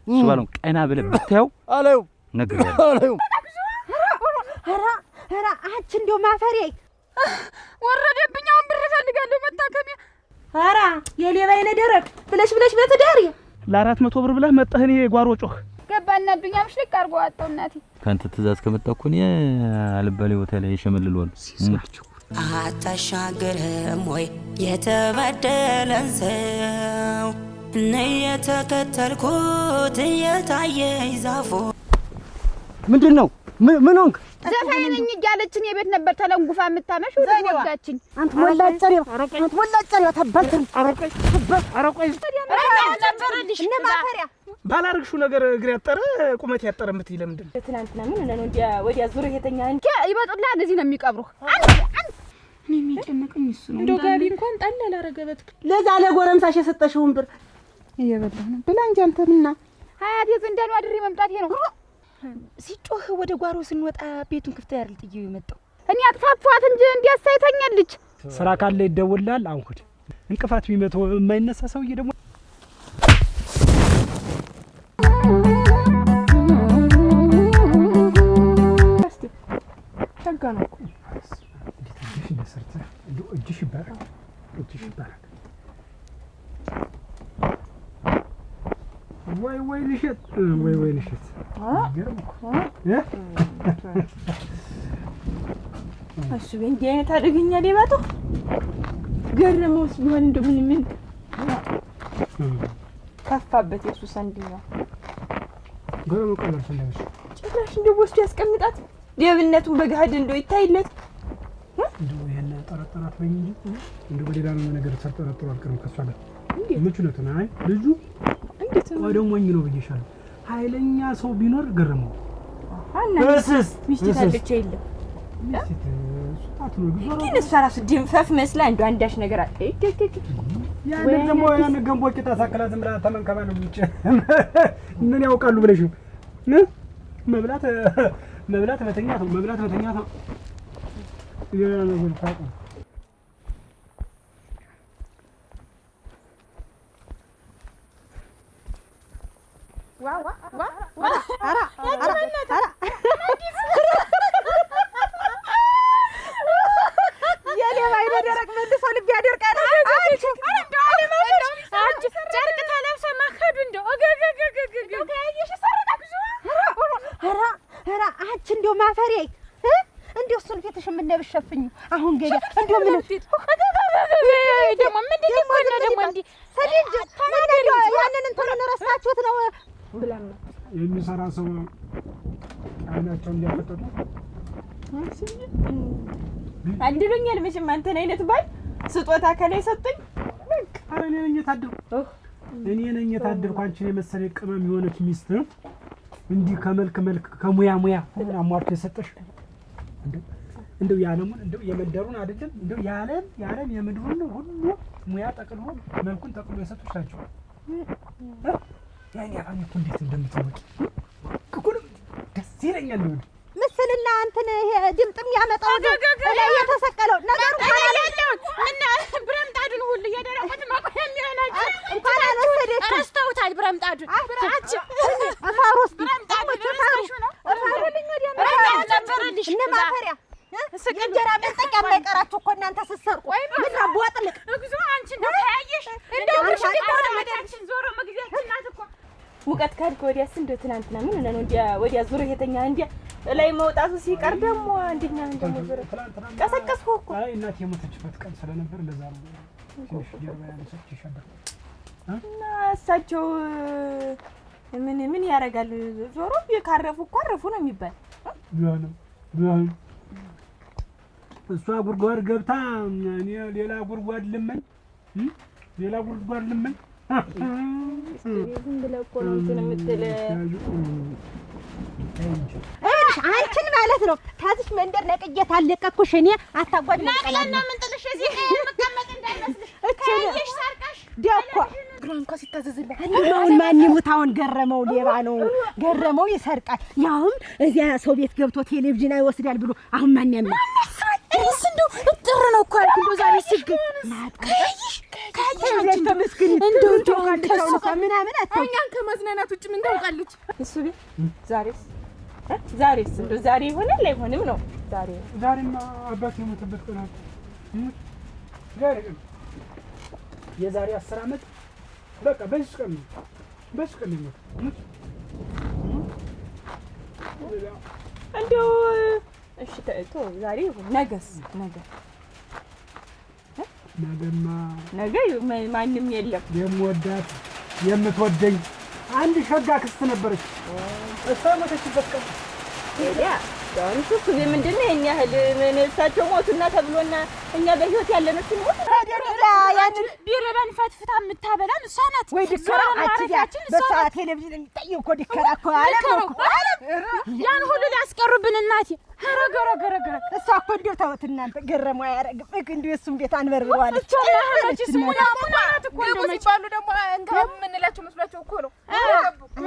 سؤالهم أنا بلا بتاو عليهم نقرأ عليهم هرا عندو ما فريق ورد يبنيهم بالرفال قالوا متاكمي هرا يلي بين درك بلاش بتداري لا 400 ብር ብለህ መጣህኒ ጓሮ ጮህ ገባና ዱኛ ምሽ ልቀርጎ አጣው እናቴ ካንተ ትእዛዝ ከመጣኩኝ አልባሌ ሆቴል ይሸመልልዋል ሲሳችሁ አታሻገርም ወይ የተበደለን ሰው ነየተከተልኩት የታየኝ ዛፎ ምንድነው ምን ሆንክ ዘፋኝ ነኝ እያለችኝ የቤት ነበር ተለንጉፋ የምታመሽ ወደ ወጋችኝ አንተ ወላጨሪው ተበልተን አረቆይ ነበርልሽ እነ ማፈሪያ ባላርግሹ ነገር እግር ያጠረ ቁመት ያጠረ ምትይ ለምንድን ትናንትና ምን ነው ወዲያ ዙር የተኛ እንጂ ይበጡላ እንደዚህ ነው የሚቀብሩ እኔ የሚጨነቀኝ እሱ ነው እንደው ጋቢ እንኳን ጣል አላረገበት ለዛ ለጎረምሳሽ የሰጠሽውን ብር እየበላህ ነው ብላ እንጂ አንተ ምንና አያት የዘንዳኑ አድሬ መምጣት ነው ሲጮህ ወደ ጓሮ ስንወጣ ቤቱን ክፍት ያርል ጥዬው የመጣው እኔ አጥፋፋት እንጂ እንዲያሳይተኛለች ስራ ካለ ይደውላል አንኩድ እንቅፋት ቢመተው የማይነሳ ሰውዬ ደግሞ ተጋነው እጅሽ ይባረክ ወይ ልሽት እሱ እንዴ ታደገኛ ሊባቱ ገረመውስ ቢሆን እንደው ምን ከፋበት ኢየሱስ አንደኛው ገረመው ቀላል ስለሽ ጭራሽ እንደው ወስዶ ያስቀምጣት ደብነቱን በጋድ እንደው ይታይለት እንደው ያለ ጠረጠራት ወይ እንጂ እንደው በሌላ ነገር ተጠረጥሮ አልቀርም ከሷ ጋር ምቹነት ነው አይ ልጁ እንዴት ነው ወደሞኝ ነው ብዬሻለሁ ኃይለኛ ሰው ቢኖር ገረመው እስስ ሚስት ታለች የለም ሚስት ሱጣት ነው ግዞራ ግን እሷ ራሱ ድንፈፍ መስላ እንደው አንዳሽ ነገር አለ ያን ደግሞ ያን ገንቦ ቂጣ ሳከላ ዝም ብላ ተመንከባ ነው ብቻ ምን ያውቃሉ ብለሽ ነው መብላት መተኛት የሆነ ነገር ታውቁ አራ የኔ ባይነ ደረቅ መልሶ ልብ ያደርቃል አንቺ ጨርቅ ተለብሰ ማከዱ እንደው አገገገገገ ከያየሽ ሰረታክዙ አራ አንቺ እንደው ማፈሬ እንደው እሱን ፊትሽ ምን ነብሸፍኝ አሁን ገዳ እንደው ምን ደሞ ምንድን ነው ደሞ እንዴ ሰዲንጅ ተናደው ያንን እንትን ረሳችሁት ነው ብላም የሚሰራ ሰው አይናቸው እንዲያፈጠጡ አንድሎኛል መቼም አንተን አይነት ባል ስጦታ ከላይ ሰጡኝ አረ እኔ ነኝ የታደልኩ አንቺን የመሰለ ቅመም የሆነች ሚስት እንዲህ ከመልክ ከሙያ አሟርቶ የሰጠሽ እንደው ያለሙን እንደው የመንደሩን አይደለም እንደው ያለም የምድሩን ሁሉ ሙያ ጠቅልሎ መልኩን ጠቅልሎ የሰጡሽ ናቸው ያን ያፋኝ እኮ እንዴት እንደምትወቂ ኩኩልም ደስ ይለኛል ነው ምስልና አንተን ይሄ ድምጥም ያመጣው ላይ የተሰቀለው ነገሩ ካላለው እና ብረምጣዱን ሁሉ እየደረቁት ማቆም የሚሆናችሁ እንኳን አልወሰደች አስተውታል ብረምጣዱን አጭ አፋሩስ ብረምጣዱን ነው አፋሩልኝ ወዲያ ነበርልሽ እነ ማፈሪያ እንጀራ መንጠቅ የማይቀራችሁ እኮ እናንተ ስትሰርቁ ምን አቧጥልቅ እግዚኦ አንቺ እንደው ታያየሽ እንደው ወደ መዳችን ዞሮ መግቢያችን ናት እኮ ሙቀት ካልክ ወዲያስ እንደው ትናንትና ምን ነው ወዲያ ዙር የተኛ እንዴ ላይ መውጣቱ ሲቀር ደግሞ አንደኛ ዙር ቀሰቀስኩ እኮ አይ እናቴ የሞተችበት ቀን ስለነበር እንደዛ ነው ትንሽ ጀርባ ያለች ይሻላል እና እሳቸው ምን ያረጋል ዞሮ የካረፉ እኮ አረፉ ነው የሚባል ቢሆንም እሷ ጉርጓድ ገብታ እኔ ሌላ ጉርጓድ ልመን ዝም ብለህ እኮ ነው እንትን የምትል አንቺን ማለት ነው ታዝሽ መንደር ነቅዬ ታለቀኩሽ እኔ አታጓድ ነቅለና ምን ጥልሽ እዚህ መቀመጥ እንዳይመስልሽ ከይሽ ሳርቃሽ ደኮ ግራን ኮ ሲታዘዝልህ አሁን ማን ይሙታውን ገረመው ሌባ ነው ገረመው ይሰርቃል ያውም እዚያ ሰው ቤት ገብቶ ቴሌቪዥን አይወስዳል ብሎ አሁን ማን ያምናል እሱ እንደው ጥሩ ነው እኮ አልኩ እንደው ዛሬ ሲገኝ ማጥቃሽ ካንቺ ተመስግኝ እንደው ካንቺ ምናምን እኛን ከማዝናናት ውጭ ምን ታውቃለች? እሱ ቤት ዛሬስ እንደው ዛሬ ይሆናል አይሆንም ነው? ዛሬማ አባቴ የሞተበት ቀን አለ። ዛሬ የዛሬ 10 ዓመት በቃ በዚህ ቀን ነው የሞተው። እንደው እሺ ተው ዛሬ ይሁን ነገማ ነገ ማንም የለም። የምወዳት የምትወደኝ አንድ ሸጋ ክስት ነበረች። እሷ ሞተችበት ቀን ያ ዳንሱ ምንድን ነው የኛ ያህል ምን እሳቸው ሞቱና ተብሎና እኛ በህይወት ያለነው ሲሞት ያንን ቢረባን ፈትፍታ የምታበላን እሷ ናት። ወይ ድከራ አትያችን በሷ ቴሌቪዥን የሚታየው እኮ ድከራ እኮ ያን ሁሉ ሊያስቀሩብን እናቴ ገረገረ እሷ እኮ እንደው ተውት እናንተ ገረመው አያረግም እንደው እሱም ቤት አንበርብረዋለች። ቻናች ስሙና ሙናት እኮ ነው ሲባሉ ደግሞ እንግባ የምንላቸው መስሏቸው እኮ ነው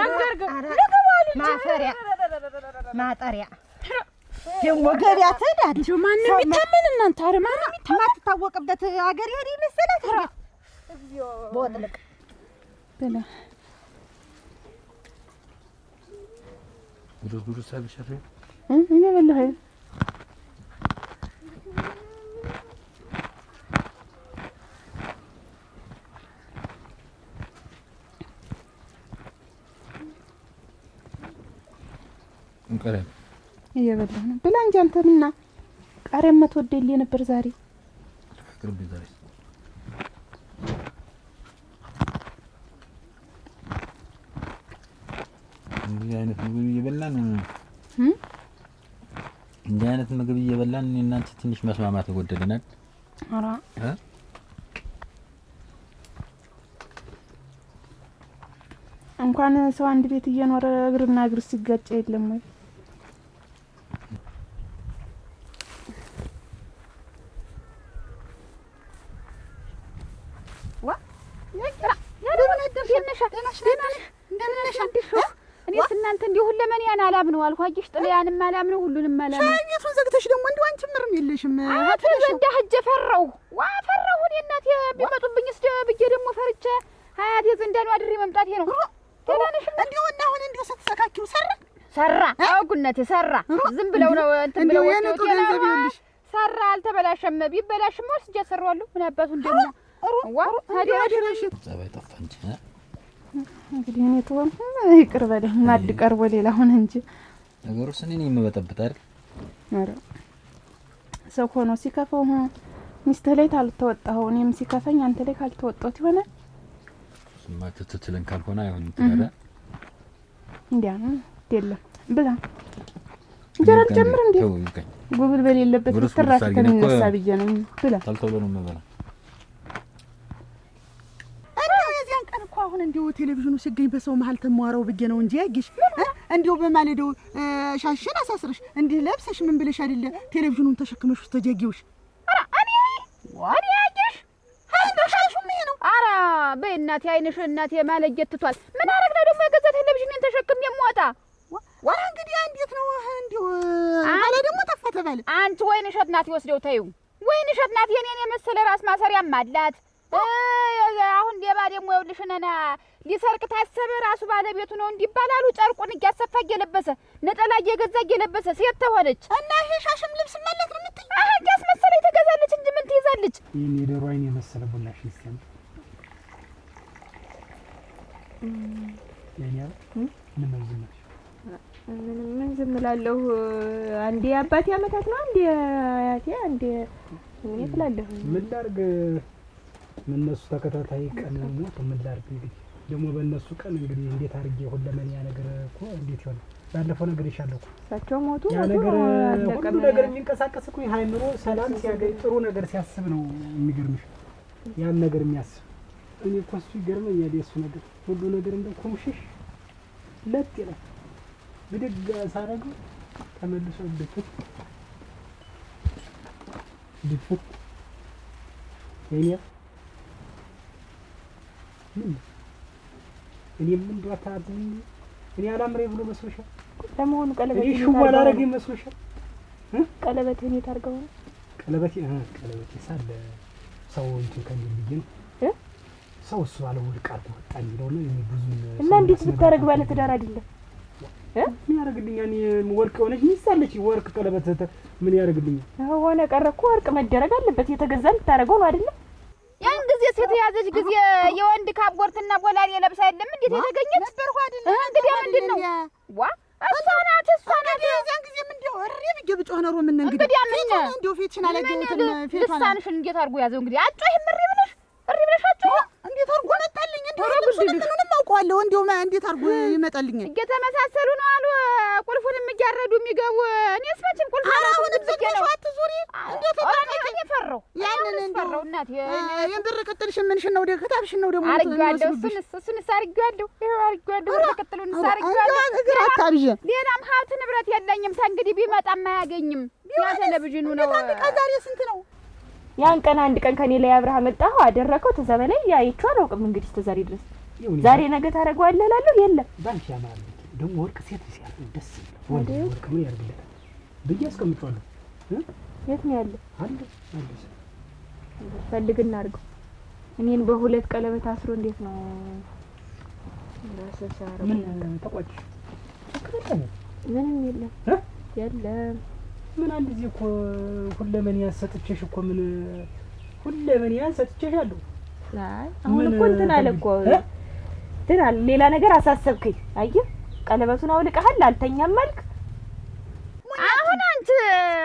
መንገርገር ለገባሉ ማጠሪያ ደግሞ ገበያ ትሄዳለች። ማንም ይተመን እናንተ አረ ማንም የማትታወቅበት ሀገር ይሄድ ይመስላል። ቦጥልቅ በላ ጉሩ ሳብሸፈ እኔ በላህ እንቀረ እየበላህ ነው። ብላ እንጂ አንተ ምንና ቃሪያማ ተወደልኝ ነበር ዛሬ ቅርብ ዛሬ እንዲህ አይነት ምግብ እየበላን እናንተ ትንሽ መስማማት ተጎደለናል። አራ እንኳን ሰው አንድ ቤት እየኖረ እግርና እግር ሲጋጭ የለም ወይ? እኔስ እናንተ እንዲሁ ለማንያን አላምነው አልኳጅሽ ጥለያንም አላምነው ሁሉንም አላምነው። ሻኝቱን ዘግተሽ ደግሞ እንደው አንቺ ምርም የለሽም። አትልሽ እንደ ሀጀ ፈራው እኔ እናቴ ቢመጡብኝስ ብዬ ደግሞ ፈርቼ ሀያት የዘንዳኑ አድሬ መምጣቴ ነው። ደላነሽ እንደው እና አሁን እንደው ስትሰካኪው ሰራ አውጉነቴ ሰራ ዝም ብለው ነው እንትን ብለው የነጡ ገንዘብ ይልሽ ሰራ አልተበላሸም። ቢበላሽም ወስጄ ሰራዋለሁ። ምን አባቱን ደግሞ ታዲያሽ ጸባይ ጠፋ እንጂ እንግዲህ እኔ ተወም ይቅር በለኝ። ማድ ቀርቦ ሌላ ሆነ እንጂ ነገሩስ እኔ ነኝ የምበጠብጥ አይደል? ኧረ ሰው ሆኖ ሲከፈው ሚስትህ ላይ ካልተወጣኸው እኔም ሲከፈኝ አንተ ላይ ካልተወጣሁት ይሆናል። ስማ ትትትለን ካልሆነ አይሆንም ትላለ እንዴ አይደለም ብላ እንጀራ ጨምር እንዴ ጉብል በሌለበት ትራፍ ከነሳ ብዬ ነው ብላ ታልተውሎ ነው መበላ አሁን እንደው ቴሌቪዥኑ ሲገኝ በሰው መሃል ተማራው ብዬ ነው እንጂ ያግሽ እንደው በማለደው ሻሽን አሳስረሽ እንዲህ ለብሰሽ ምን ብለሽ አይደለ ቴሌቪዥኑን ተሸክመሽ ተጀጊውሽ። አረ እኔ ያግሽ እንደው ሻሹ ምን ነው? አረ በእናቴ አይንሽ እናቴ ማለጀትቷል። ምን አረግ ነው ደግሞ የገዛ ቴሌቪዥንን ተሸክም የምወጣ ወራ እንግዲህ እንዴት ነው እንደው አለ ደግሞ ተፈተባለ አንቺ ወይንሸት ናት ይወስደው ታዩ ወይንሸት ናት የኔን የመሰለ ራስ ማሰሪያም አላት። አሁን ሌባ ደግሞ ይኸውልሽና ሊሰርቅ ታሰበ ራሱ ባለቤቱ ነው እንዲባላሉ ጨርቁን እያሰፋ እየለበሰ ነጠላ እየገዛ እየለበሰ ሴት ተሆነች እና ይሄ ሻሽም ልብስ ማለት ነው የምትይ? አህጃስ መሰለኝ ተገዛለች እንጂ ምን ትይዛለች? ይሄን የደሮ አይን የመሰለ ቡናሽ ይስለም የኛ ምን ዝም እላለሁ? አንዴ አባቴ አመታት ነው አንዴ አያቴ አንዴ ምን ይላለሁ? ምን ላድርግ? እነሱ ተከታታይ ቀን ሞት ምን ላድርግ? እንግዲህ ደግሞ በእነሱ ቀን እንግዲህ እንዴት አድርጌ ሁለመን ያ ነገር እኮ እንዴት ይሆናል? ባለፈው ነገር ይሻለው እኮ እሳቸው ሞቱ ያ ነገር ሁሉ ነገር የሚንቀሳቀስ እኮ ሃይምሮ ሰላም ሲያገኝ ጥሩ ነገር ሲያስብ ነው የሚገርምሽ። ያን ነገር የሚያስብ እኔ እኮ እሱ ይገርመኛል። የእሱ ነገር ሁሉ ነገር እንደው ኮምሽሽ ለጥ ይላል። ብድግ ሳረገው ተመልሶ ድፍት የኔ እኔ ምን ዷታት እኔ አላምሬ ብሎ መስሎሻል? ለመሆኑ ቀለበት እሺ ወላረግ መስሎሻል? ቀለበቴን የታርገው ቀለበቴ ሳለ ሰው እንትን ከሚል ነው ሰው እሱ ባለው ልቃር ወጣ የሚለው ነው ብዙ እና እንዴት ብታረግ ባለ ትዳር አይደለም ምን ያደርግልኛል? ወርቅ ሆነች ሚስታለች ወርቅ ቀለበት ምን ያደርግልኛል? ሆነ ቀረ እኮ ወርቅ መደረግ አለበት። የተገዛ ልታረገው ነው አይደለም? ያን ጊዜ ሴት ያዘች ጊዜ የወንድ ካቦርትና ቦላሌ ለብሳ አይደለም እንዴት የተገኘች ነበርኩ አይደለም? እንግዲህ ምንድነው ዋ እሷ ናት ያን ጊዜ ምን እንደው እሪ ብዬ ብጮህ ነው ምን እንግዲህ እንደው ፊትሽን አላየሁትም። ፊቷን ልሳንሽን እንዴት አድርጎ ያዘው እንግዲህ አጮህም እሪ ብለሽ አጮህ እንዴት አድርጎ መጣልኝ? እንደው ምንም አውቀዋለሁ። እንደው እንዴት አድርጎ ይመጣልኝ? እየተመሳሰሉ ነው አሉ ቁልፉንም እያረዱ የሚገቡ እኔስ መቼም ቁልፍ አሁን ብትከሽው አትዙሪ እንዴት እኔ ፈራሁ ያንን እንደው እናት የብር ቅጥልሽን ምንሽን ነው ከታብሽን ነው ደግሞ አርጋለሁ እሱን ሳርጋለሁ ይሄው አርጋለሁ ቅጥሉን ሳርጋለሁ እግር አታብዥ። ሌላም ሀብት ንብረት የለኝም ተንግዲህ ቢመጣም አያገኝም። ያ ቴሌቪዥኑ ነው ከዛሬ ስንት ነው? ያን ቀን አንድ ቀን ከኔ ላይ አብርሃም መጣሁ አደረከው ተዘበላይ ያይቹ አላውቅም። እንግዲህ ተዛሬ ድረስ ዛሬ ነገ ታረጋዋለህ እላለሁ። የለም ባንቺ ያማል ደግሞ ወርቅ ሴት ሲያል ደስ ይላል። ወንድ ወርቅ ምን ያርግልህ ብዬ አስቀምጫለሁ። የት ነው ያለ? አለ ፈልግና አድርገው። እኔን በሁለት ቀለበት አስሮ እንዴት ነው ራስሻራ? ምን ተቋጭ ምንም የለም የለም። ምን አንድ ጊዜ እኮ ሁለመን ያሰጥቼሽ እኮ ምን ሁለመን ያሰጥቼሻለሁ። አይ አሁን እኮ እንትን አለ እኮ እንትን አለ። ሌላ ነገር አሳሰብከኝ። አየህ ቀለበቱን አውልቀሃል አልተኛም አልክ። አሁን አንቺ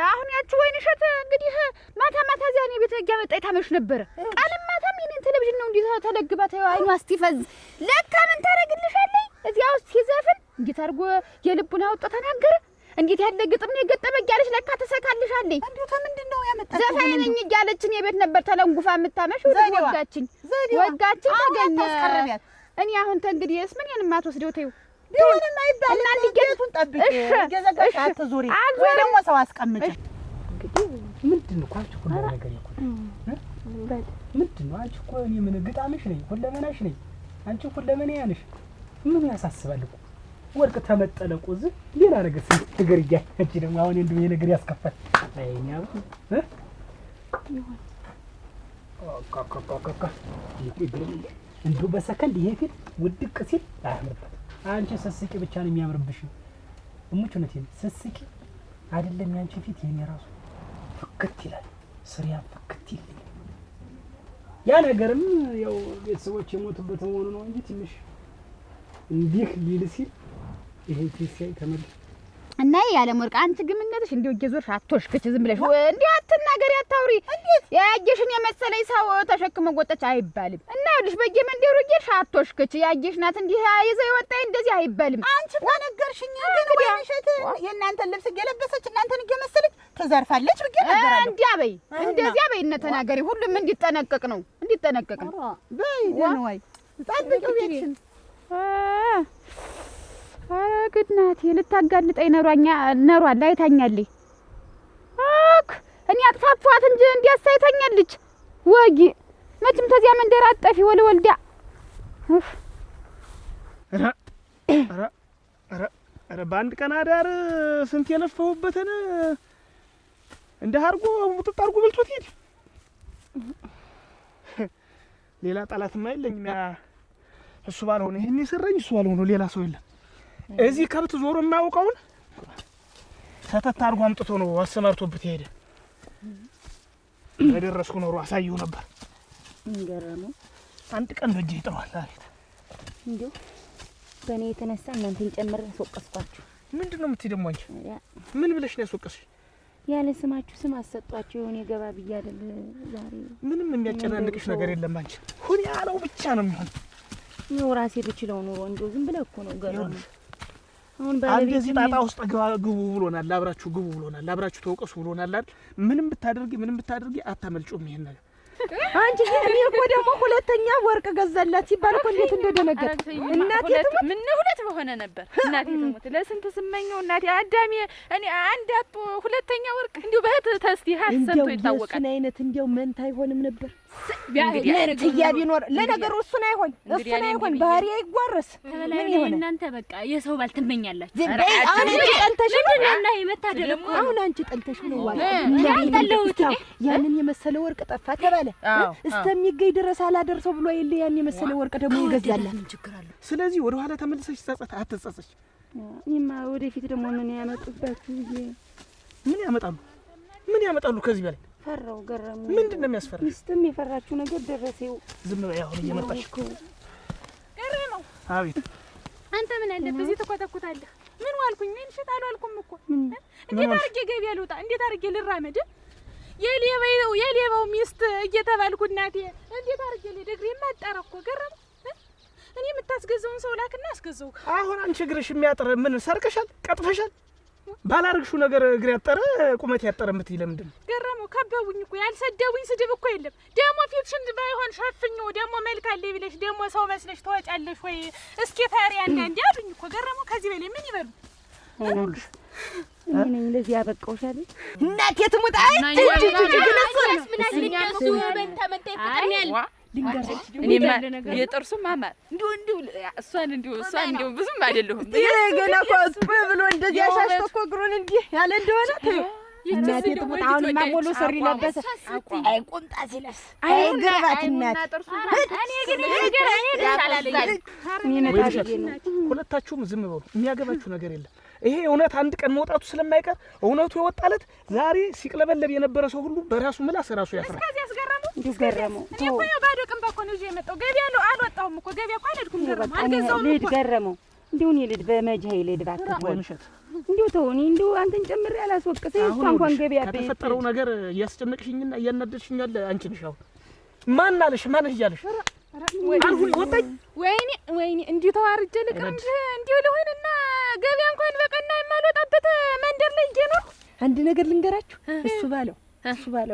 አሁን ያቺ ወይንሸት እንግዲህ ማታ ማታ እዚያ እኔ ቤት እያመጣች ታመሽ ነበረ። ቀንም ማታም የእኔን ቴሌቪዥን ነው እንዲህ ተለግባ ታየው አይኗ እስቲፈዝ ለካ ምን ታረግልሻለኝ እዚያ ውስጥ ሲዘፍን እንዴት አድርጎ የልቡን አውጥቶ ተናገረ። እንዴት ያለ ግጥም ነው የገጠመ እያለች ለካ ተሰካልሻለኝ። እንዴው ምንድነው ያመጣችኝ? ዘፋኝ ነኝ እያለች እኔ ቤት ነበር ተለንጉፋ የምታመሽ። ወጋችኝ ተገኘ። እኔ አሁን ተንግዲህስ ምን የንም አትወስደው ተይው ቢሆንም አይባልም። እና እንዲገቱን ጠብቂ እየዘጋሽ አትዙሪ ወይ ደግሞ ሰው አስቀምጪ። እንግዲህ ምንድነው ቋንጭ ሁሉ ነገር ይቆይ ምንድነው? አንቺ እኮ እኔ ምን ግጣምሽ ነኝ ሁለመናሽ ነኝ። አንቺ ሁለመና ያነሽ ምን ያሳስባል እኮ ወርቅ ተመጠለቁ እዚህ ሌላ ነገር ነገር ይያቺ ደግሞ አሁን እንደው ይሄ ነገር ያስከፋል። አይኛ እንደው በሰከንድ ይሄ ፊት ውድቅ ሲል አያምርበት። አንቺ ስስቂ ብቻ ነው የሚያምርብሽ። እሙች እውነቴን ስስቂ አይደለም ያንቺ ፊት የኔ ራሱ ፍክት ይላል። ስሪያ ፍክት ይላል። ያ ነገርም ያው ቤተሰቦች የሞቱበት መሆኑ ነው እንጂ ትንሽ እንዲህ ሊል ሲል ይሄ ሲሳይ ተመልሶ እና ያለም ወርቅ አንቺ ግምነትሽ እንደው እየዞርሽ አትወሽክች ዝም ብለሽ እንዴው አትናገሪ አታውሪ። ያየሽን የመሰለኝ ሰው ተሸክመ ወጣች አይባልም። እና ይኸውልሽ በየመንደሩ እየሽ አትወሽክች ያየሽ ናት እንዲህ ይዘው ይወጣይ እንደዚህ አይባልም። አንቺ ተነገርሽኝ ግን ወይንሸት የእናንተ ልብስ እየለበሰች እናንተን እየመሰለች ተዘርፋለች ብዬ ነገራለሁ። እንዲያ በይ እንደዚያ በይ እና ተናገሪ። ሁሉም እንዲጠነቀቅ ነው እንዲጠነቀቅ ነው። በይ ወይ ጠብቂው ቤትሽን ግድናቴ ልታጋልጠኝ ነሯል አይታኛለኝ። እኔ አጥፋፋት እንጂ እንዲያስ አይታኛለች። ወጊ መቼም ተዚያ መንደር አጠፊ ወልዳ ኧረ በአንድ ቀን አዳር ስንት የለፈሁበትን እንደ አድርጎ ሙጥጥ አድርጎ በልቶት ሄድ። ሌላ ጠላትማ የለኝም። እሱ ባልሆነ ይሄን የሰራኝ እሱ ባልሆነ ሌላ ሰው የለም። እዚህ ከብት ዞሮ የማያውቀውን ሰተት አድርጎ አምጥቶ ነው አሰማርቶበት ሄደ። በደረስኩ ኖሮ አሳየው ነበር። እንገረመው አንድ ቀን በእጄ ይጥሯል። አቤት እንዴው በእኔ የተነሳ እናንተን ጨምሬ አስወቀስኳችሁ። ምንድን ነው የምትይ ደግሞ አንቺ? ምን ብለሽ ነው ያስወቀስሽ? ያለ ስማችሁ ስም አሰጧችሁ። እኔ ገባ ብዬ አይደል ዛሬ። ምንም የሚያጨናንቅሽ ነገር የለም። አንቺ ሁን ያለው ብቻ ነው የሚሆን። ነው ራሴ ብችለው ኑሮ እንደው ዝም ብለህ እኮ ነው ገረመው። አሁን ባለቤት እንደዚህ ጣጣ ውስጥ ግቡ ብሎናል። አብራችሁ ግቡ ብሎናል። አብራችሁ ተወቀሱ ብሎናል አይደል? ምንም ብታደርጊ አታመልጩም ይሄን ነገር። አንቺ እኔ እኮ ደግሞ ሁለተኛ ወርቅ ገዛላት ሲባል እኮ እንዴት እንደደነገጠ እናቴ ትሙት ምን ሁለት በሆነ ነበር። እናቴ ትሙት ለስንት ስመኘው እናቴ አዳሜ እኔ አንድ አጡ ሁለተኛ ወርቅ እንዲሁ በህት ተስቲ ሀሰንቶ ይታወቃል። እንደው አይነት እንደው መንታ አይሆንም ነበር ትያ ቢኖር ለነገሩ እሱን አይሆን ባህሪ አይጓረስ ምን ይሆነ እናንተ በቃ የሰው ባል ትመኛላችሁ። አሁን ጠልተሽ እና የመታደል እኮ አሁን አንቺ ጠልተሽ ነው ያንን የመሰለ ወርቅ ጠፋ ተባለ እስከሚገኝ ድረስ አላደርሰው ብሎ የለ ያን የመሰለ ወርቅ ደግሞ ይገዛላል። ምን ችግር አለ? ስለዚህ ወደ ኋላ ተመልሰሽ ጸጸት አትጸጸች። እኔማ ወደፊት ደግሞ ምን ያመጡባችሁ? ምን ያመጣሉ ከዚህ በላይ? ፈራው ገረሙ። ምንድን ነው የሚያስፈራ? ሚስትም የፈራችሁ ነገር ደረሰው። ዝም በይ አሁን እየመጣሽ እኮ ገረመው። አቤት። አንተ ምን አለበት እዚህ ተቆጣቁታለህ? ምን ዋልኩኝ? ምን ሽጣሉ አልኩም እኮ እንዴት አድርጌ ገበያ ልውጣ? እንዴት አድርጌ ልራመድ? የሌባው ሚስት እየተባልኩ እናቴ እንዴት አድርጌ ልደግሬ ማጣራ እኮ ገረመው። እኔ የምታስገዛውን ሰው ላክና አስገዛው። አሁን አንቺ እግርሽ የሚያጠረ ምን ሰርቀሻል? ቀጥፈሻል? ባላርግሽው ነገር እግር ያጠረ ቁመት ያጠረ ምትይ ለምንድን ነው? ገረመው ከበቡኝ እኮ ያልሰደቡኝ ስድብ እኮ የለም። ደሞ ፊትሽን ባይሆን ሸፍኙ ደሞ መልክ አለ ብለሽ ደሞ ሰው መስለሽ ተወጫለሽ ወይ? እስኪ ታሪ አንዳንዴ አሉኝ እኮ ገረመው። ከዚህ በላይ ምን ይበሉ? እኔ ነኝ ለዚህ ያበቃውሽ አይደል? እናቴ ትሙት አይት የጥርሱ ማማር እንዲሁ እሷን ብዙም አይደለሁም። ገና እኮ ብሎ እንደዚህ ያሻሽቶ እኮ እግሩን እንዲህ ያለ እንደሆነ እናቴ ትሙት። አሁንማ ሙሉ ሱሪ ለበሰ። አይ ቁምጣ ሲለብስ አይ ግርባት እናቴ። እኔ ግን ደስ አላለኝ። ሁለታችሁም ዝም በሉ። የሚያገባችሁ ነገር የለም። ይሄ እውነት አንድ ቀን መውጣቱ ስለማይቀር እውነቱ የወጣለት ዛሬ ሲቅለበለብ የነበረ ሰው ሁሉ በራሱ ምላስ ራሱ ያፍራል። እስከዚህ ያስገረመው እንዲገረመው እኔ እኮ ባዶ ቀን ባኮ ነው የመጣው። ገበያ ነው አልወጣሁም እኮ ገበያ እኮ አልሄድኩም። ገረመው አልገዛውም እኮ ገረመው። እንዲሁ እኔ ልድ በመጃይ ልድ ባትሆን ወንሸት እንዲሁ ተውኒ እንዲሁ አንተን ጨምሬ አላስወቅሰኝ። እንኳን ገበያ ከተፈጠረው ነገር እያስጨነቅሽኝና እያናደድሽኝ ያለ አንቺ ነሽ። አሁን ማን አለሽ? ማን እያለሽ አልሁን ወጣኝ። ወይኔ እንዲሁ ተዋርጀ ልቅም እንዲሁ ልሆንና ገበያ እንኳን በቀና የማልወጣበት መንደር ላይ እየኖርኩ አንድ ነገር ልንገራችሁ። እሱ ባለው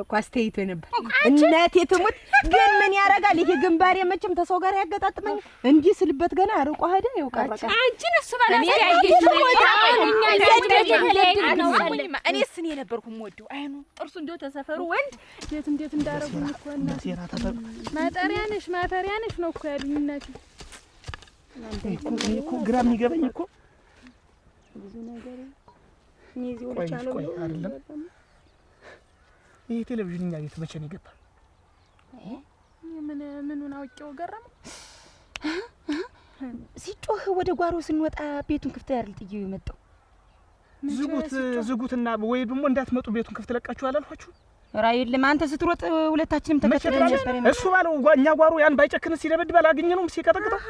እኮ አስተያይቶ ነበር። እናቴ ትሙት ግን ምን ያረጋል ይሄ ግንባሬ መቼም ተሰው ጋር ያገጣጥመኝ እንዲህ ስልበት ገና አርቆ ሄደ። ያውቃቃ አንቺን እሱ ባለው እኔ እኔስ እኔ ነበርኩ የምወደው አይኑ ጥርሱ እንደው ተሰፈሩ ወንድ እንዴት እንዳረጉኝ እኮ እናቴ ማጠሪያ ነሽ ማፈሪያ ነሽ ነው እኮ ያሉኝ እናቴ። እኮ ግራ የሚገበኝ እኮ ብዙ ነገር እዚህ ወደ ቻለው አይደለም። ይሄ ቴሌቪዥን እኛ ቤት መቼ ነው የገባ? ምኑን አውቄው ገረመው። ሲጮህ ወደ ጓሮ ስንወጣ ቤቱን ክፍት ያርል ጥዬው የመጣው ዝጉትና ወይ ደግሞ እንዳትመጡ ቤቱን ክፍት ለቃችሁ አላልኋችሁ? ራ የለም አንተ ስትሮጥ ሁለታችንም ተከተለን ነበር። እሱ ባለው እኛ ጓሮ ያን ባይጨክን ሲደበድብ አላገኘነውም ሲቀጠቅጠው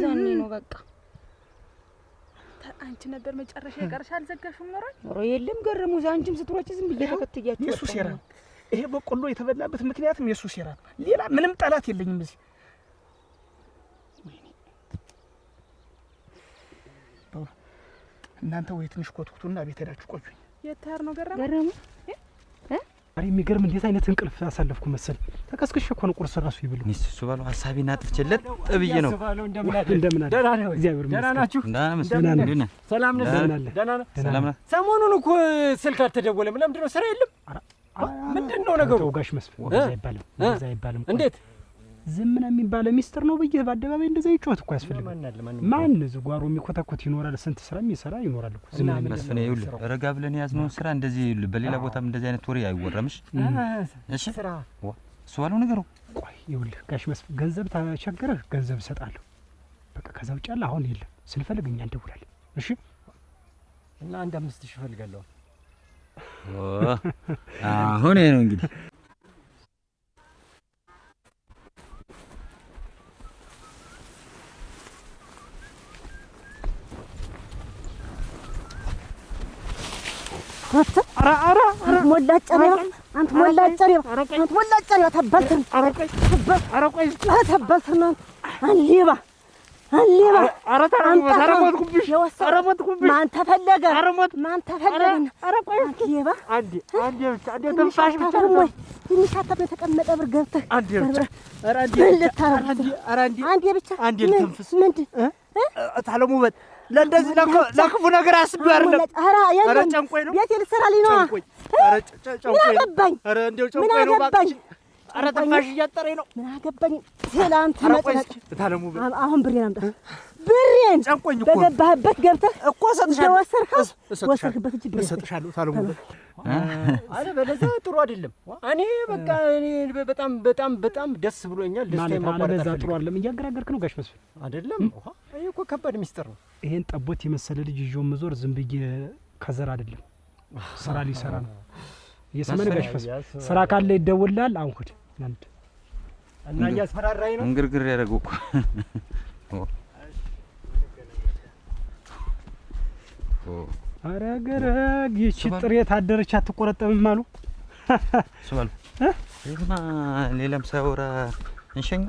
ዛኔ ነው በቃ። አንቺ ነበር መጨረሻ የቀርሽ አልዘጋሽም ኖሮ? ኧረ የለም ገረሙ። ዛንቺም ስትሮጪ ዝም ብዬ ተከትያችሁ የሱ ሴራ። ይሄ በቆሎ የተበላበት ምክንያትም የሱ ሴራ። ሌላ ምንም ጠላት የለኝም እዚህ። እናንተ ወይ ትንሽ ኮትኩቱና ቤት ሄዳችሁ ቆዩኝ። የታር ነው ገረሙ? አሪ የሚገርም እንዴት አይነት እንቅልፍ አሳለፍኩ መሰል። ተቀስቅሼ እኮ ነው ቁርስ ራሱ ይብሉ። እሱ ባለው ሐሳቤን አጥፍቼለት ጥብዬ ነው። እንደምን አለ? ደህና ነው እግዚአብሔር ይመስገን። ደህና ናችሁ? ሰላም ነህ? ደህና ነህ? ሰላም ነህ? ሰሞኑን እኮ ስልክ አልተደወለም። ለምንድን ነው? ስራ የለም? ምንድን ነው ነገሩ? ጋሽ መስፍን ወዛ አይባልም። እንዴት ዝም ነው የሚባለው? ሚስጥር ነው ብዬ በአደባባይ እንደዛ ይጮት እኮ ያስፈልጋል። ማን ጓሮ የሚኮተኮት ይኖራል? ስንት ስራ የሚሰራ ይኖራል እኮ። ዝም ነው መስፍን። ይኸውልህ ረጋ ብለን ያዝነውን ስራ እንደዚህ በሌላ ቦታም እንደዚህ አይነት ወሬ አይወራምሽ። እሺ ስራ እሱ ባለው ነገር ቆይ ይኸውልህ ጋሽ መስፍን ገንዘብ ታቸገረህ ገንዘብ እሰጣለሁ። በቃ ከዛ ውጭ ያለ አሁን የለም። ስንፈልግ እኛ እንደውላለን። እሺ እና 5,000 እፈልጋለሁ። አሁን ይሄ ነው እንግዲህ አንተ ሞላጨሪያ ተበልተን አንሌባ ማን ተፈለገ? ትንሽ አታብ የተቀመጠ ብር ገብተህ ለእንደዚህ ለክፉ ነገር አስቤው አይደለም። ኧረ ጨንቆኝ ነው። ቤቴ ልትሰራልኝ ነዋ። ኧረ ጨንቆኝ አገባኝ? ኧረ እንደው ጨንቆኝ ነው እባክሽ። ኧረ ትንፋሽ እያጠረኝ ነው። ምን አገባኝ? ትላንት መጥረቅ ታለሙ አሁን ብሬን አምጣ። ብሬን ጨንቆኝ እኮ በገባህበት ገብተህ እኮ ሰጥሻለሁ። ወሰድክበት እንጂ ብሬን እሰጥሻለሁ። ታለሙ አረ በለዚያ ጥሩ አይደለም። እኔ በቃ እኔ በጣም ደስ ብሎኛል። ደስታዬ ማቋረጥ በዛ ጥሩ አይደለም። እያገራገርክ ነው ጋሽ መስፍን አይደለም። ይሄ እኮ ከባድ ሚስጥር ነው። ይሄን ጠቦት የመሰለ ልጅ ይዤው መዞር ዝም ብዬ ከዘር አይደለም፣ ስራ ሊሰራ ነው። እየሰማህ ጋሽ መስፍን ስራ ካለ ይደውልልሃል። አሁን ሂድ አንድ እና እያስፈራራኝ ነው። እንግርግር ያደረገው እኮ ኧረ ገረግ ይህች ጥሬ ታደረች አትቆረጠምም አሉ ስባሉ ይሄማ ሌላም ሳይወራ እንሸኝ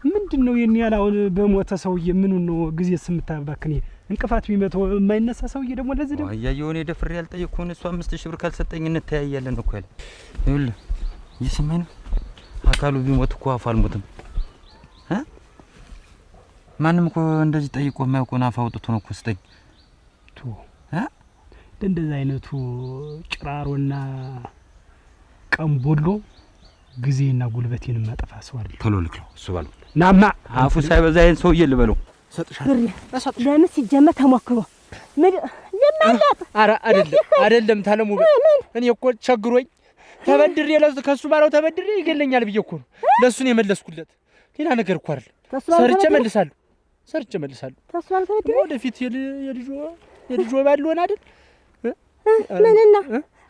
ምንድን ነው የኔ ያለ አሁን በሞተ ሰውዬ ምኑን ነው ጊዜ ስምታባክኝ እንቅፋት ቢመታው የማይነሳ ሰውዬ ደግሞ ለዚህ ደግሞ አያየውን የደፍሬ ያልጠየቅኩህን እሱ 5000 ብር ካልሰጠኝ እንተያያለን እኮ ያለ ይኸውልህ እየሰማኝ ነው። አካሉ ቢሞት እኮ አፉ አልሞትም። ማንም እኮ እንደዚህ ጠይቆ የማያውቀውን አፍ አውጥቶ ነው እኮ ስጠኝ እንደዚህ አይነቱ ጭራሮና ቀምቦሎ ጊዜና ጉልበቴን ማጠፋ ሰው አይደል። ቶሎ ልክ ነው እሱ ባለው ናማ አፉ ሳይበዛ ይሄን ሰውዬ ልበለው ሰጥሻለሁ። ለምን ሲጀመር ተሞክሮ ምን ለማለት ኧረ አይደለም ታለሙ እኔ እኮ ቸግሮኝ ተበድሬ ከሱ ባለው ተበድሬ ይገለኛል ብዬ እኮ ነው ለሱ ነው የመለስኩለት። ሌላ ነገር እኮ አይደል። ሰርቼ መልሳለሁ። ተስፋል ተበድሬ ወደፊት የልጆ ባል ሆነ አይደል ምንና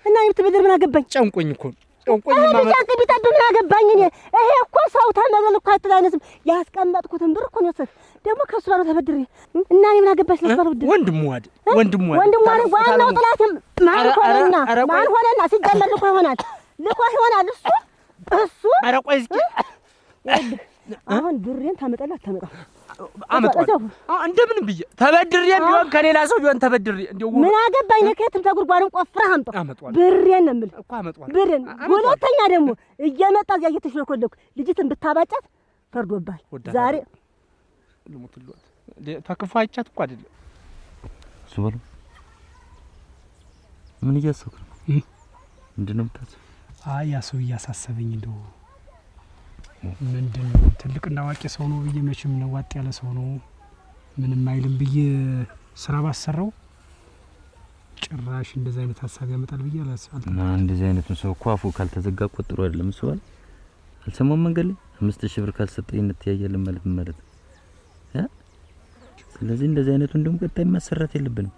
እና የምትበድር ምን አገባኝ? ጨንቆኝ እኮ ጨንቆኝ ማማ ጫቅ ቢጠብ ምን አገባኝ? እኔ ይሄ እኮ ሰው ተመለል እኮ አትላነስም። ያስቀመጥኩትን ብር እኮ ነው ወሰድ ደግሞ ከሱ ባለው ተበድሬ እና እኔ ምን አገባሽ? ለባለው ብድር ወንድሙ ዋናው ጥላትም ማን ሆነና ሲጀመር ልኮ ይሆናል እሱ ኧረ ቆይ እስኪ አሁን ብሬን ታመጣለህ አታመጣም? አመጣው እንደምን ብዬ ተበድሬ ቢሆን ከሌላ ሰው ቢሆን ተበድሬ እንደው ምን አገባኝ? ለከትም ተጉርጓርን ቆፍረህ አምጣው ብሬን ነው የምልህ እኮ አመጣው ብሬን። ሁለተኛ ደግሞ እየመጣ እዚያ እየተሽለኮለኩ ልጅትን ብታባጫት ፈርዶባል። ዛሬ ልሙትልዎት ተከፋይቻት እኮ አይደለም እሱ ባለው ምን እያሰብክ ነው? ምንድን ነው የምታስበው? አይ ያ ሰው እያሳሰበኝ እንደው ምንድን ነው ትልቅና አዋቂ ሰው ነው ብዬ መቼም ነው ዋጥ ያለ ሰው ነው ምንም አይልም ብዬ ስራ ባሰራው ጭራሽ እንደዚህ አይነት ሐሳብ ያመጣል ብዬ አላስባለሁ። እና እንደዚህ አይነት ሰው እኮ አፉ ካልተዘጋ ቆጥሮ አይደለም እሱ ባል አልሰማም። መንገድ ላይ 5000 ብር ካልሰጠኝ እንተያያለን ማለት ስለዚህ እንደዚህ አይነቱን ደግሞ ቀጣይ ማሰራት የለብንም።